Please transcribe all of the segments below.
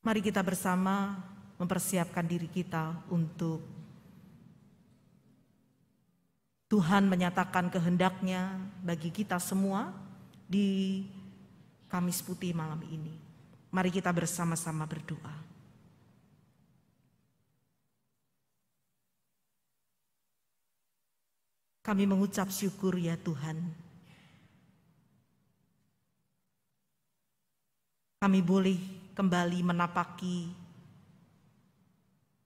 Mari kita bersama mempersiapkan diri kita untuk Tuhan menyatakan kehendaknya bagi kita semua di Kamis Putih malam ini. Mari kita bersama-sama berdoa. Kami mengucap syukur ya Tuhan. Kami boleh kembali menapaki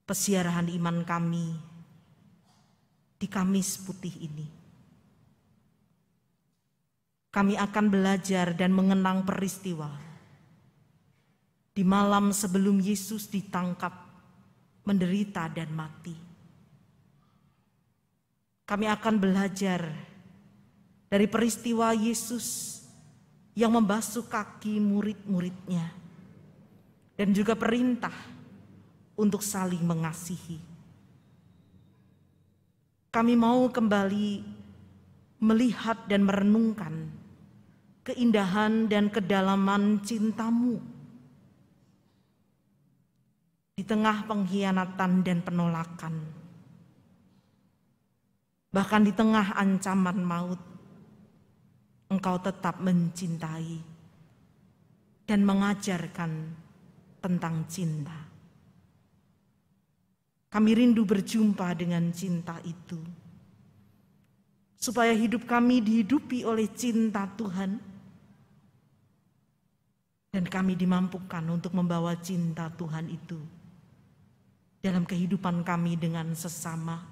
pesiarahan iman kami di Kamis Putih ini. Kami akan belajar dan mengenang peristiwa di malam sebelum Yesus ditangkap, menderita dan mati. Kami akan belajar dari peristiwa Yesus yang membasuh kaki murid-muridnya dan juga perintah untuk saling mengasihi. Kami mau kembali melihat dan merenungkan keindahan dan kedalaman cinta-Mu di tengah pengkhianatan dan penolakan. Bahkan di tengah ancaman maut, Engkau tetap mencintai dan mengajarkan tentang cinta. Kami rindu berjumpa dengan cinta itu, supaya hidup kami dihidupi oleh cinta Tuhan, dan kami dimampukan untuk membawa cinta Tuhan itu dalam kehidupan kami dengan sesama,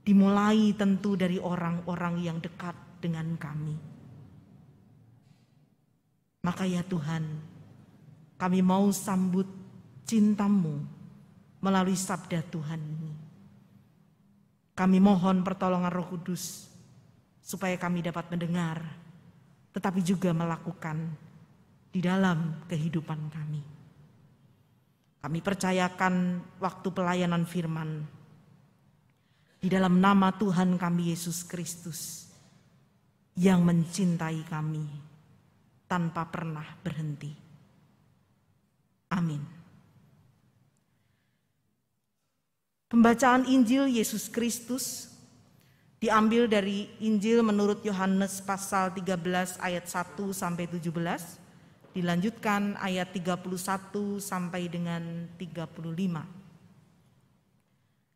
dimulai tentu dari orang-orang yang dekat dengan kami. Maka ya Tuhan, kami mau sambut cinta-Mu melalui sabda Tuhan ini. Kami mohon pertolongan Roh Kudus supaya kami dapat mendengar, tetapi juga melakukan di dalam kehidupan kami. Kami percayakan waktu pelayanan firman di dalam nama Tuhan kami Yesus Kristus yang mencintai kami tanpa pernah berhenti. Amin. Pembacaan Injil Yesus Kristus diambil dari Injil menurut Yohanes pasal 13 ayat 1 sampai 17, dilanjutkan ayat 31 sampai dengan 35.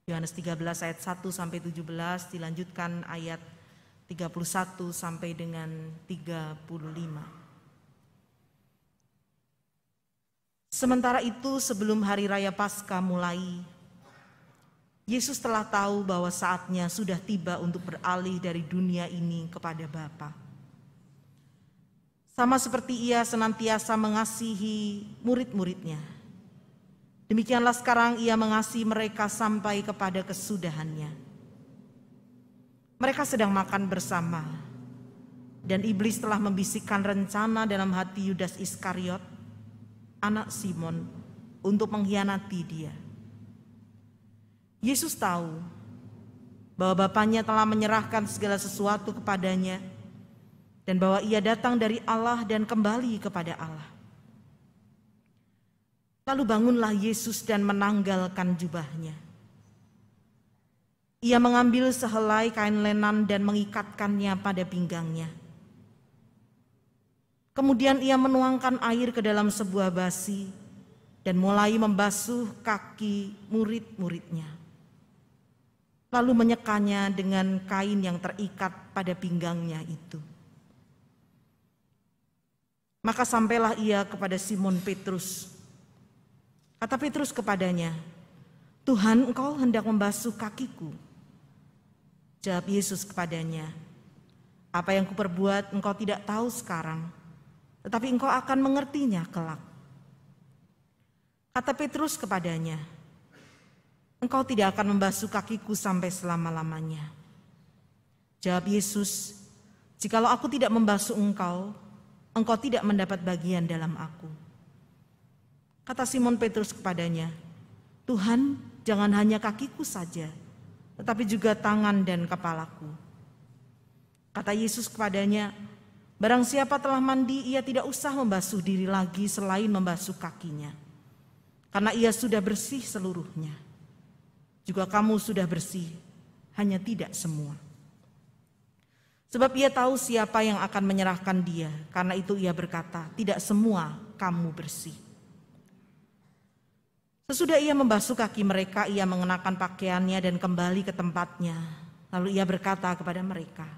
Yohanes 13 ayat 1 sampai 17, dilanjutkan ayat 31 sampai dengan 35. Sementara itu sebelum hari raya Paskah mulai, Yesus telah tahu bahwa saatnya sudah tiba untuk beralih dari dunia ini kepada Bapa. Sama seperti Ia senantiasa mengasihi murid-muridnya, demikianlah sekarang Ia mengasihi mereka sampai kepada kesudahannya. Mereka sedang makan bersama, dan iblis telah membisikkan rencana dalam hati Yudas Iskariot, anak Simon, untuk mengkhianati Dia. Yesus tahu bahwa Bapanya telah menyerahkan segala sesuatu kepadanya dan bahwa Ia datang dari Allah dan kembali kepada Allah. Lalu bangunlah Yesus dan menanggalkan jubahnya. Ia mengambil sehelai kain lenan dan mengikatkannya pada pinggangnya. Kemudian Ia menuangkan air ke dalam sebuah basi dan mulai membasuh kaki murid-muridnya. Lalu menyekanya dengan kain yang terikat pada pinggangnya itu. Maka sampailah Ia kepada Simon Petrus. Kata Petrus kepadanya, "Tuhan, Engkau hendak membasuh kakiku?" Jawab Yesus kepadanya, "Apa yang kuperbuat engkau tidak tahu sekarang, tetapi engkau akan mengertinya kelak." Kata Petrus kepadanya, "Engkau tidak akan membasuh kakiku sampai selama-lamanya." Jawab Yesus, "Jikalau aku tidak membasuh engkau, engkau tidak mendapat bagian dalam aku." Kata Simon Petrus kepadanya, "Tuhan, jangan hanya kakiku saja, tetapi juga tangan dan kepalaku." Kata Yesus kepadanya, "Barang siapa telah mandi, ia tidak usah membasuh diri lagi selain membasuh kakinya. karena ia sudah bersih seluruhnya. Juga kamu sudah bersih, hanya tidak semua. Sebab ia tahu siapa yang akan menyerahkan dia, karena itu ia berkata, tidak semua kamu bersih. Sesudah ia membasuh kaki mereka, ia mengenakan pakaiannya dan kembali ke tempatnya. Lalu ia berkata kepada mereka,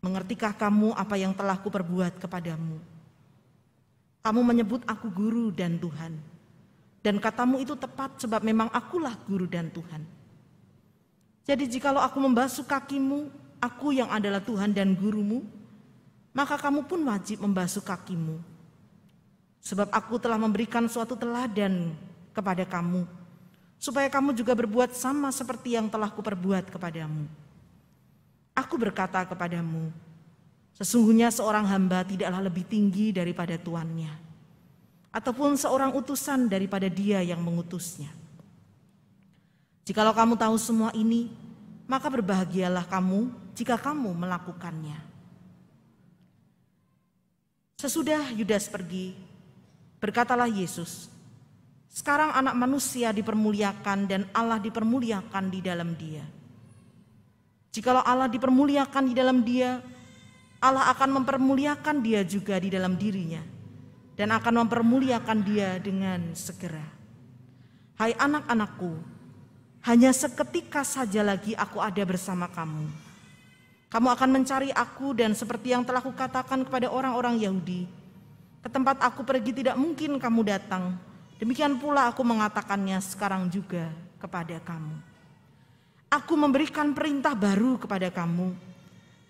mengertikah kamu apa yang telah kuperbuat kepadamu? Kamu menyebut aku guru dan Tuhan. Dan katamu itu tepat sebab memang akulah guru dan Tuhan. Jadi jikalau aku membasuh kakimu, aku yang adalah Tuhan dan gurumu, maka kamu pun wajib membasuh kakimu. Sebab aku telah memberikan suatu teladan kepada kamu, supaya kamu juga berbuat sama seperti yang telah kuperbuat kepadamu. Aku berkata kepadamu, sesungguhnya seorang hamba tidaklah lebih tinggi daripada tuannya, ataupun seorang utusan daripada dia yang mengutusnya. Jikalau kamu tahu semua ini, maka berbahagialah kamu jika kamu melakukannya. Sesudah Yudas pergi, berkatalah Yesus, sekarang anak manusia dipermuliakan dan Allah dipermuliakan di dalam dia. Jikalau Allah dipermuliakan di dalam dia, Allah akan mempermuliakan dia juga di dalam dirinya dan akan mempermuliakan dia dengan segera. Hai anak-anakku, hanya seketika saja lagi aku ada bersama kamu. Kamu akan mencari aku dan seperti yang telah kukatakan kepada orang-orang Yahudi, ke tempat aku pergi tidak mungkin kamu datang. Demikian pula aku mengatakannya sekarang juga kepada kamu. Aku memberikan perintah baru kepada kamu,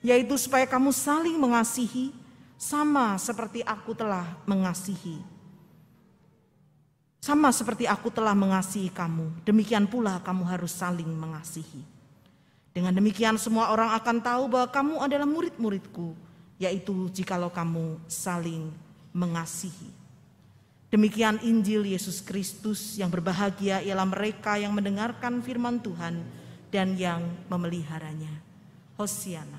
yaitu supaya kamu saling mengasihi sama seperti aku telah mengasihi. Sama seperti aku telah mengasihi kamu, demikian pula kamu harus saling mengasihi. Dengan demikian semua orang akan tahu bahwa kamu adalah murid-muridku, yaitu jikalau kamu saling mengasihi. Demikian Injil Yesus Kristus. Yang berbahagia ialah mereka yang mendengarkan firman Tuhan dan yang memeliharanya. Hosiana.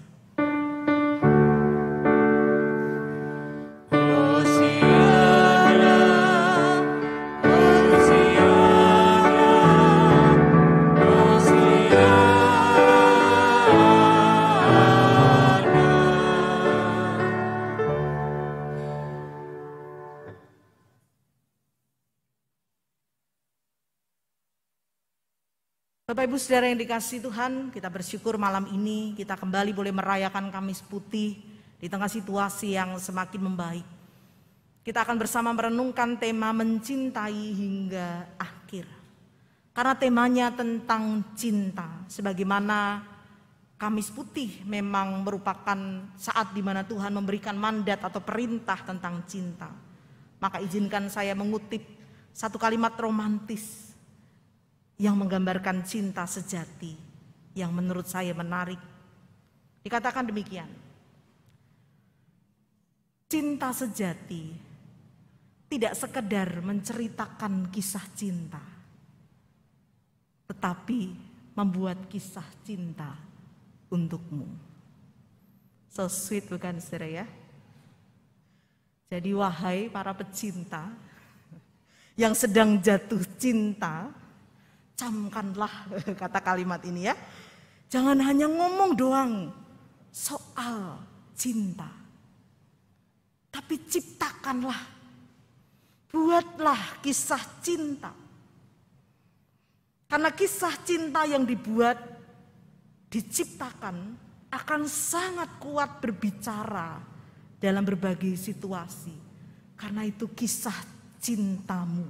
Bapak Ibu Saudara yang dikasihi Tuhan, kita bersyukur malam ini kita kembali boleh merayakan Kamis Putih di tengah situasi yang semakin membaik. Kita akan bersama merenungkan tema mencintai hingga akhir. Karena temanya tentang cinta, sebagaimana Kamis Putih memang merupakan saat di mana Tuhan memberikan mandat atau perintah tentang cinta. Maka izinkan saya mengutip satu kalimat romantis yang menggambarkan cinta sejati yang menurut saya menarik. Dikatakan demikian, cinta sejati tidak sekedar menceritakan kisah cinta, tetapi membuat kisah cinta untukmu. So sweet bukan saudara ya? Jadi wahai para pecinta yang sedang jatuh cinta, camkanlah kata kalimat ini ya. Jangan hanya ngomong doang soal cinta, tapi ciptakanlah, buatlah kisah cinta. Karena kisah cinta yang dibuat, diciptakan akan sangat kuat berbicara dalam berbagai situasi. Karena itu kisah cintamu,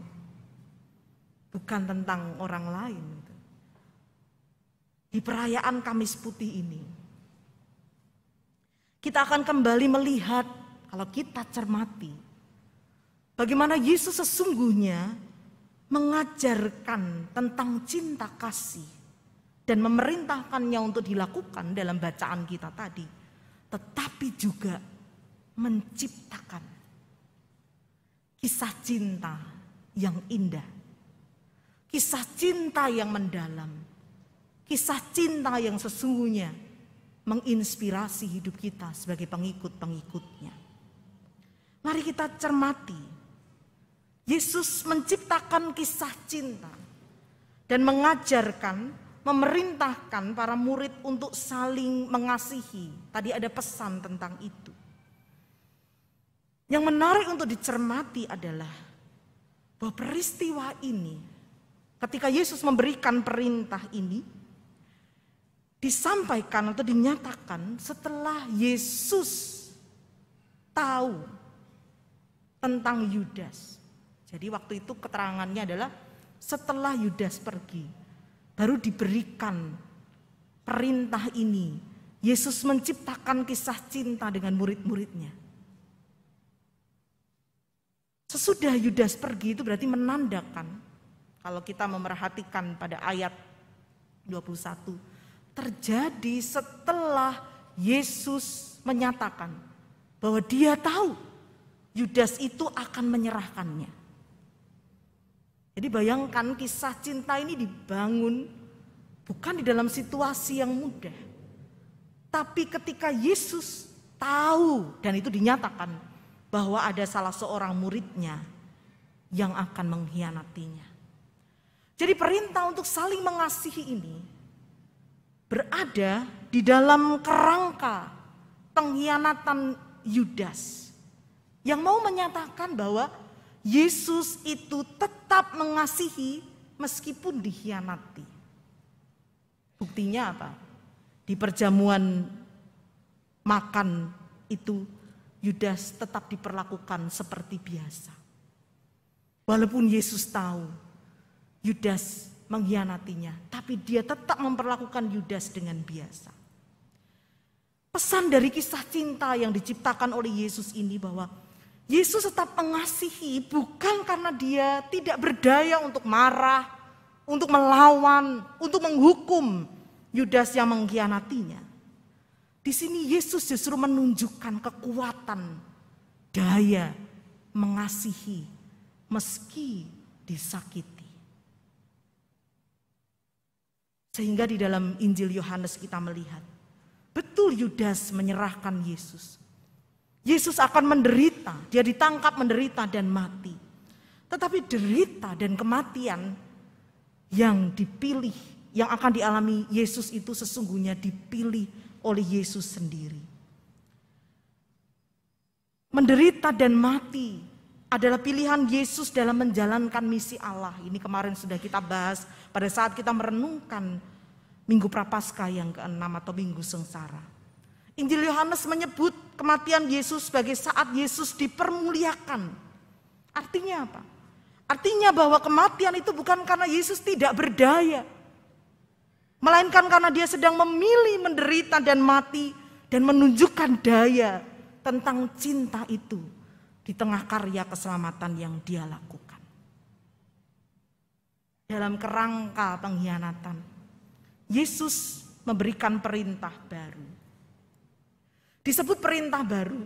bukan tentang orang lain. Di perayaan Kamis Putih ini, kita akan kembali melihat, kalau kita cermati, bagaimana Yesus sesungguhnya mengajarkan tentang cinta kasih dan memerintahkannya untuk dilakukan dalam bacaan kita tadi, tetapi juga menciptakan kisah cinta yang indah. Kisah cinta yang mendalam, kisah cinta yang sesungguhnya menginspirasi hidup kita sebagai pengikut-pengikutnya. Mari kita cermati Yesus menciptakan kisah cinta dan mengajarkan, memerintahkan para murid untuk saling mengasihi. Tadi ada pesan tentang itu. Yang menarik untuk dicermati adalah bahwa peristiwa ini, ketika Yesus memberikan perintah ini, disampaikan atau dinyatakan setelah Yesus tahu tentang Yudas. Jadi waktu itu keterangannya adalah setelah Yudas pergi, baru diberikan perintah ini. Yesus menciptakan kisah cinta dengan murid-muridnya. Sesudah Yudas pergi itu berarti menandakan, kalau kita memerhatikan pada ayat 21, terjadi setelah Yesus menyatakan bahwa dia tahu Yudas itu akan menyerahkannya. Jadi bayangkan kisah cinta ini dibangun bukan di dalam situasi yang mudah. Tapi ketika Yesus tahu dan itu dinyatakan bahwa ada salah seorang muridnya yang akan mengkhianatinya. Jadi perintah untuk saling mengasihi ini berada di dalam kerangka pengkhianatan Yudas yang mau menyatakan bahwa Yesus itu tetap mengasihi meskipun dikhianati. Buktinya apa? Di perjamuan makan itu Yudas tetap diperlakukan seperti biasa. Walaupun Yesus tahu Yudas mengkhianatinya, tapi dia tetap memperlakukan Yudas dengan biasa. Pesan dari kisah cinta yang diciptakan oleh Yesus ini bahwa Yesus tetap mengasihi bukan karena dia tidak berdaya untuk marah, untuk melawan, untuk menghukum Yudas yang mengkhianatinya. Di sini Yesus justru menunjukkan kekuatan, daya mengasihi meski disakiti. Sehingga di dalam Injil Yohanes kita melihat, betul Yudas menyerahkan Yesus. Yesus akan menderita, dia ditangkap, menderita dan mati. Tetapi derita dan kematian yang dipilih, yang akan dialami Yesus itu sesungguhnya dipilih oleh Yesus sendiri. Menderita dan mati adalah pilihan Yesus dalam menjalankan misi Allah. Ini kemarin sudah kita bahas pada saat kita merenungkan Minggu Prapaskah yang ke-6 atau Minggu Sengsara. Injil Yohanes menyebut kematian Yesus sebagai saat Yesus dipermuliakan. Artinya apa? Artinya bahwa kematian itu bukan karena Yesus tidak berdaya, melainkan karena dia sedang memilih menderita dan mati dan menunjukkan daya tentang cinta itu di tengah karya keselamatan yang dia lakukan. Dalam kerangka pengkhianatan, Yesus memberikan perintah baru. Disebut perintah baru,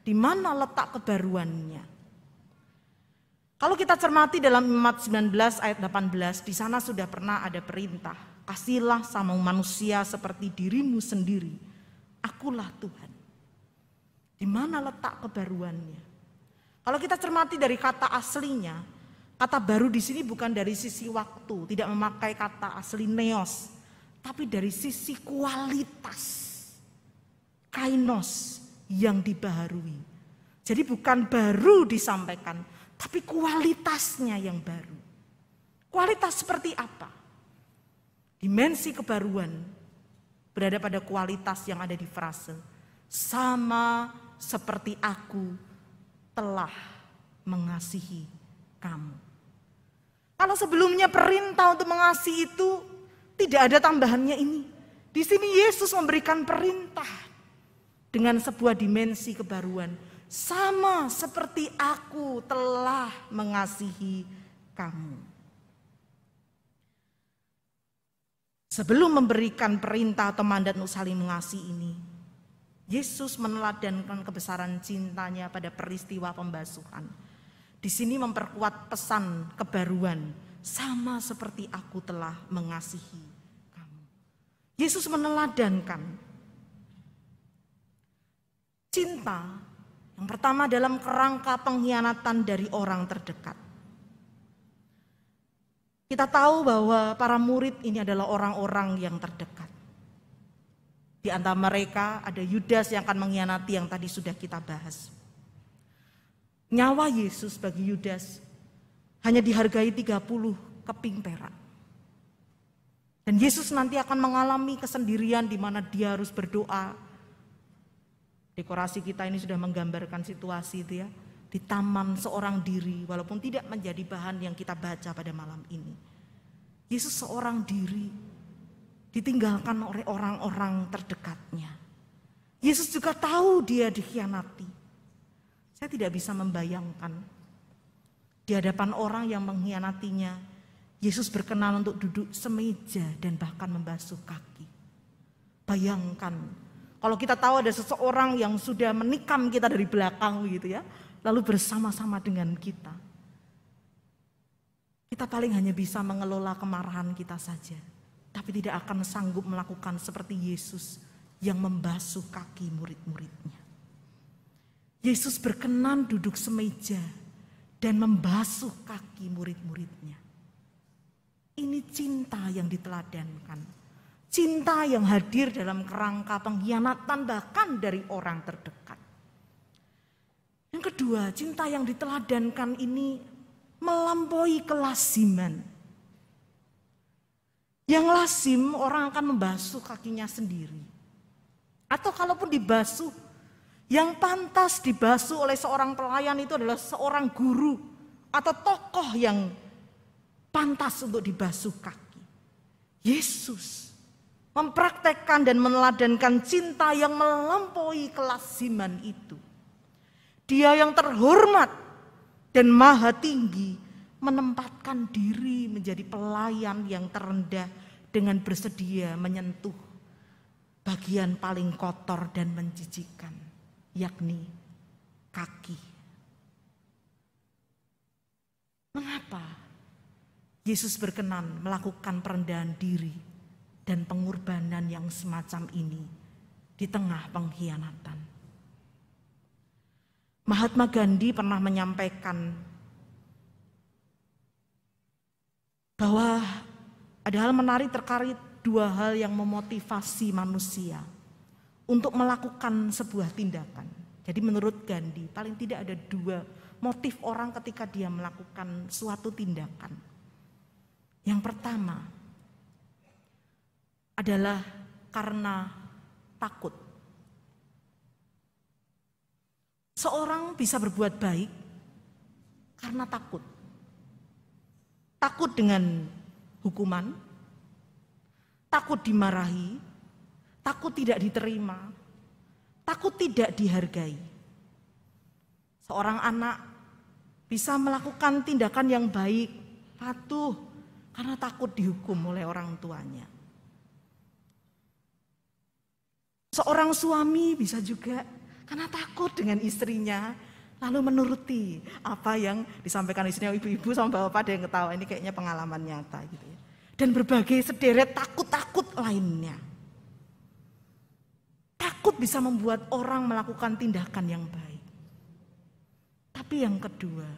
di mana letak kebaruannya? Kalau kita cermati dalam Imamat 19 ayat 18, di sana sudah pernah ada perintah, kasihlah sama manusia seperti dirimu sendiri, akulah Tuhan. Di mana letak kebaruannya? Kalau kita cermati dari kata aslinya, kata baru di sini bukan dari sisi waktu, tidak memakai kata asli neos, tapi dari sisi kualitas. Kainos yang dibaharui. Jadi bukan baru disampaikan, tapi kualitasnya yang baru. Kualitas seperti apa? Dimensi kebaruan berada pada kualitas yang ada di frase sama seperti aku telah mengasihi kamu. Kalau sebelumnya perintah untuk mengasihi itu tidak ada tambahannya ini. Di sini Yesus memberikan perintah dengan sebuah dimensi kebaruan. Sama seperti aku telah mengasihi kamu. Sebelum memberikan perintah atau mandat untuk saling mengasihi ini, Yesus meneladankan kebesaran cintanya pada peristiwa pembasuhan. Di sini memperkuat pesan kebaruan, sama seperti aku telah mengasihi kamu. Yesus meneladankan cinta yang pertama dalam kerangka pengkhianatan dari orang terdekat. Kita tahu bahwa para murid ini adalah orang-orang yang terdekat. Di antara mereka ada Yudas yang akan mengkhianati yang tadi sudah kita bahas. Nyawa Yesus bagi Yudas hanya dihargai 30 keping perak. Dan Yesus nanti akan mengalami kesendirian di mana dia harus berdoa. Dekorasi kita ini sudah menggambarkan situasi itu ya. Di taman seorang diri walaupun tidak menjadi bahan yang kita baca pada malam ini. Yesus seorang diri ditinggalkan oleh orang-orang terdekatnya. Yesus juga tahu dia dikhianati. Saya tidak bisa membayangkan di hadapan orang yang mengkhianatinya, Yesus berkenan untuk duduk semeja dan bahkan membasuh kaki. Bayangkan, kalau kita tahu ada seseorang yang sudah menikam kita dari belakang gitu ya, lalu bersama-sama dengan kita. Kita paling hanya bisa mengelola kemarahan kita saja, tapi tidak akan sanggup melakukan seperti Yesus yang membasuh kaki murid-muridnya. Yesus berkenan duduk semeja dan membasuh kaki murid-muridnya. Ini cinta yang diteladankan. Cinta yang hadir dalam kerangka pengkhianatan bahkan dari orang terdekat. Yang kedua, cinta yang diteladankan ini melampaui kelaziman. Yang lazim orang akan membasuh kakinya sendiri. Atau kalaupun dibasuh, yang pantas dibasuh oleh seorang pelayan itu adalah seorang guru atau tokoh yang pantas untuk dibasuh kaki. Yesus mempraktekkan dan meneladankan cinta yang melampaui kelaziman itu. Dia yang terhormat dan maha tinggi menempatkan diri menjadi pelayan yang terendah dengan bersedia menyentuh bagian paling kotor dan menjijikkan, yakni kaki. Mengapa Yesus berkenan melakukan perendahan diri dan pengorbanan yang semacam ini di tengah pengkhianatan? Mahatma Gandhi pernah menyampaikan bahwa ada hal menarik terkait dua hal yang memotivasi manusia untuk melakukan sebuah tindakan. Jadi menurut Gandhi paling tidak ada dua motif orang ketika dia melakukan suatu tindakan. Yang pertama adalah karena takut. Seorang bisa berbuat baik karena takut. Takut dengan hukuman, takut dimarahi, takut tidak diterima, takut tidak dihargai. Seorang anak bisa melakukan tindakan yang baik, patuh, karena takut dihukum oleh orang tuanya. Seorang suami bisa juga karena takut dengan istrinya, lalu menuruti apa yang disampaikan istrinya, ibu-ibu sama bapak ada yang ketawa, ini kayaknya pengalaman nyata gitu ya. Dan berbagai sederet takut-takut lainnya. Takut bisa membuat orang melakukan tindakan yang baik. Tapi yang kedua,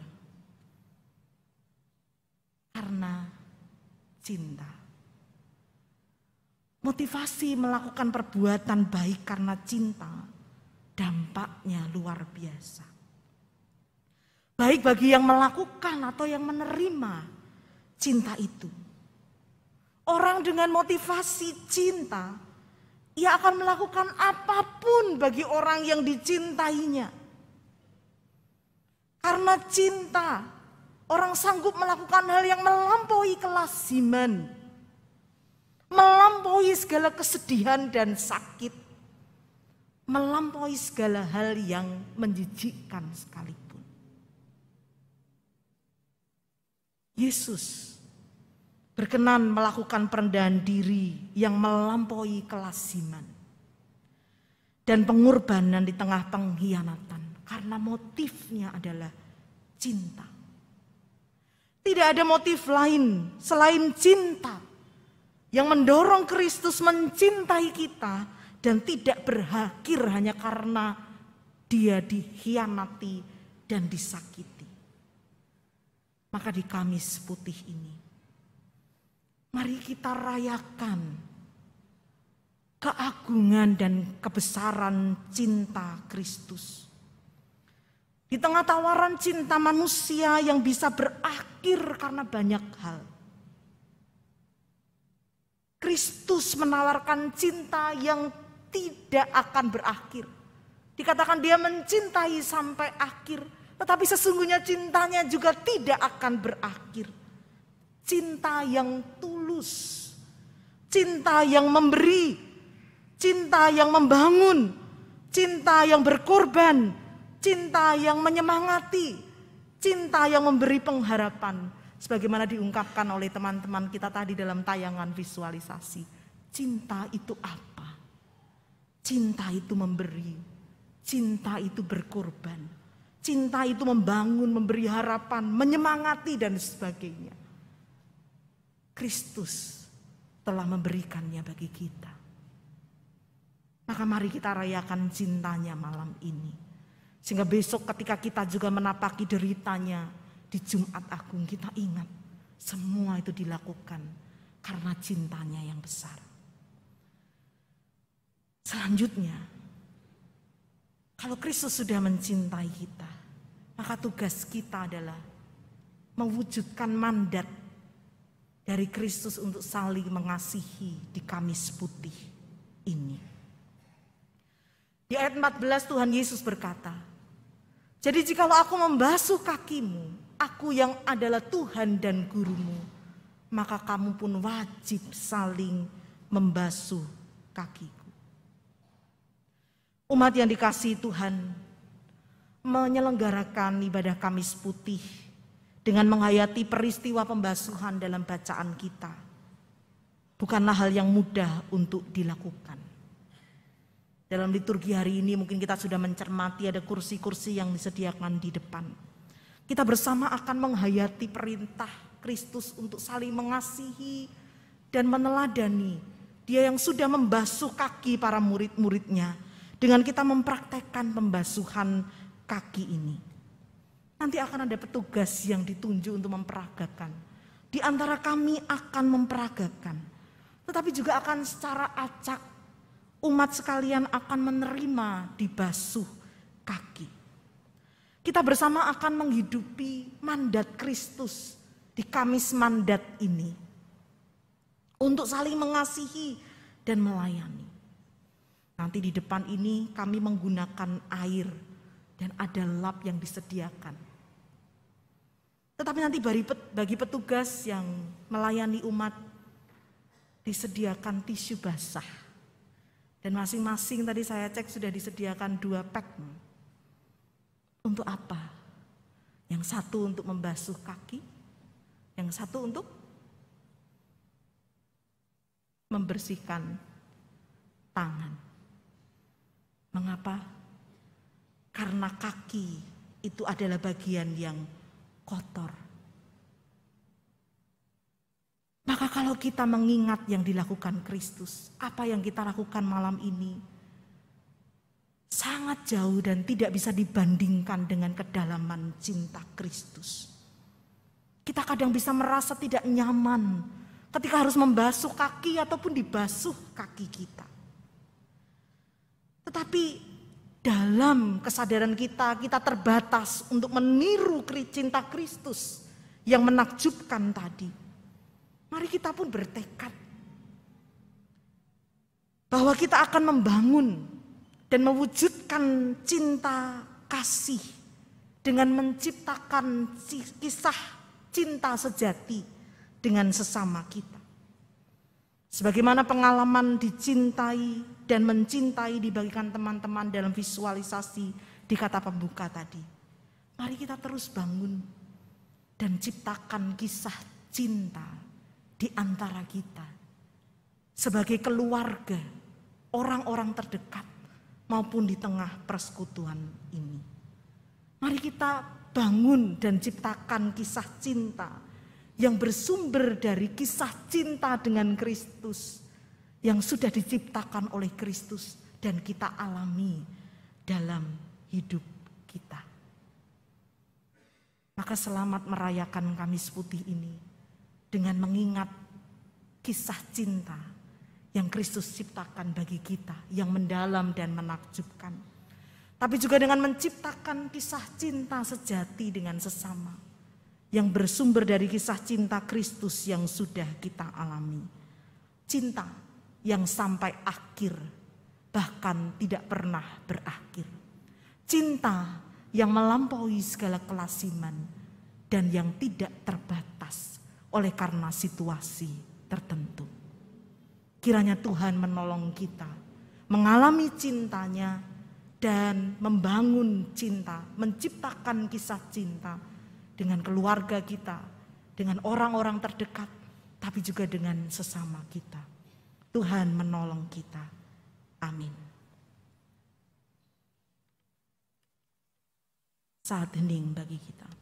karena cinta. Motivasi melakukan perbuatan baik karena cinta, dampaknya luar biasa. Baik bagi yang melakukan atau yang menerima cinta itu. Orang dengan motivasi cinta, ia akan melakukan apapun bagi orang yang dicintainya. Karena cinta, orang sanggup melakukan hal yang melampaui kelaziman, melampaui segala kesedihan dan sakit, melampaui segala hal yang menjijikkan sekalipun. Yesus berkenan melakukan perendahan diri yang melampaui kelaziman dan pengorbanan di tengah pengkhianatan karena motifnya adalah cinta. Tidak ada motif lain selain cinta yang mendorong Kristus mencintai kita dan tidak berakhir hanya karena dia dikhianati dan disakiti. Maka di Kamis Putih ini Mari kita rayakan keagungan dan kebesaran cinta Kristus. Di tengah tawaran cinta manusia yang bisa berakhir karena banyak hal, Kristus menawarkan cinta yang tidak akan berakhir. Dikatakan dia mencintai sampai akhir, tetapi sesungguhnya cintanya juga tidak akan berakhir. Cinta yang tulus, cinta yang memberi, cinta yang membangun, cinta yang berkorban, cinta yang menyemangati, cinta yang memberi pengharapan. Sebagaimana diungkapkan oleh teman-teman kita tadi dalam tayangan visualisasi. Cinta itu apa? Cinta itu memberi, cinta itu berkorban, cinta itu membangun, memberi harapan, menyemangati dan sebagainya. Kristus telah memberikannya bagi kita. Maka mari kita rayakan cintanya malam ini. Sehingga besok ketika kita juga menapaki deritanya di Jumat Agung, kita ingat semua itu dilakukan karena cintanya yang besar. Selanjutnya, kalau Kristus sudah mencintai kita, maka tugas kita adalah mewujudkan mandat dari Kristus untuk saling mengasihi di Kamis Putih ini. Di ayat 14 Tuhan Yesus berkata, jadi jikalau aku membasuh kakimu, aku yang adalah Tuhan dan gurumu, maka kamu pun wajib saling membasuh kakiku. Umat yang dikasihi Tuhan menyelenggarakan ibadah Kamis Putih dengan menghayati peristiwa pembasuhan dalam bacaan kita. Bukanlah hal yang mudah untuk dilakukan. Dalam liturgi hari ini mungkin kita sudah mencermati ada kursi-kursi yang disediakan di depan. Kita bersama akan menghayati perintah Kristus untuk saling mengasihi dan meneladani Dia yang sudah membasuh kaki para murid-muridnya dengan kita mempraktekkan pembasuhan kaki ini. Nanti akan ada petugas yang ditunjuk untuk memperagakan. Di antara kami akan memperagakan, tetapi juga akan secara acak umat sekalian akan menerima dibasuh kaki. Kita bersama akan menghidupi mandat Kristus di Kamis Mandat ini. Untuk saling mengasihi dan melayani. Nanti di depan ini kami menggunakan air dan ada lap yang disediakan. Tetapi nanti bagi petugas yang melayani umat disediakan tisu basah. Dan masing-masing tadi saya cek sudah disediakan 2 pack. Untuk apa? Yang satu untuk membasuh kaki, yang satu untuk membersihkan tangan. Mengapa? Karena kaki itu adalah bagian yang kotor. Maka kalau kita mengingat yang dilakukan Kristus, apa yang kita lakukan malam ini sangat jauh dan tidak bisa dibandingkan dengan kedalaman cinta Kristus. Kita kadang bisa merasa tidak nyaman ketika harus membasuh kaki ataupun dibasuh kaki kita. Tetapi dalam kesadaran kita terbatas untuk meniru cinta Kristus yang menakjubkan tadi. Mari kita pun bertekad bahwa kita akan membangun dan mewujudkan cinta kasih dengan menciptakan kisah cinta sejati dengan sesama kita. Sebagaimana pengalaman dicintai dan mencintai dibagikan teman-teman dalam visualisasi di kata pembuka tadi. Mari kita terus bangun dan ciptakan kisah cinta di antara kita sebagai keluarga, orang-orang terdekat maupun di tengah persekutuan ini. Mari kita bangun dan ciptakan kisah cinta yang bersumber dari kisah cinta dengan Kristus yang sudah diciptakan oleh Kristus dan kita alami dalam hidup kita. Maka selamat merayakan Kamis Putih ini dengan mengingat kisah cinta yang Kristus ciptakan bagi kita, yang mendalam dan menakjubkan. Tapi juga dengan menciptakan kisah cinta sejati dengan sesama, yang bersumber dari kisah cinta Kristus yang sudah kita alami. Cinta yang sampai akhir, bahkan tidak pernah berakhir. Cinta yang melampaui segala kelasiman dan yang tidak terbatas oleh karena situasi tertentu. Kiranya Tuhan menolong kita mengalami cintanya dan membangun cinta, menciptakan kisah cinta dengan keluarga kita, dengan orang-orang terdekat, tapi juga dengan sesama kita. Tuhan menolong kita. Amin. Saat hening bagi kita.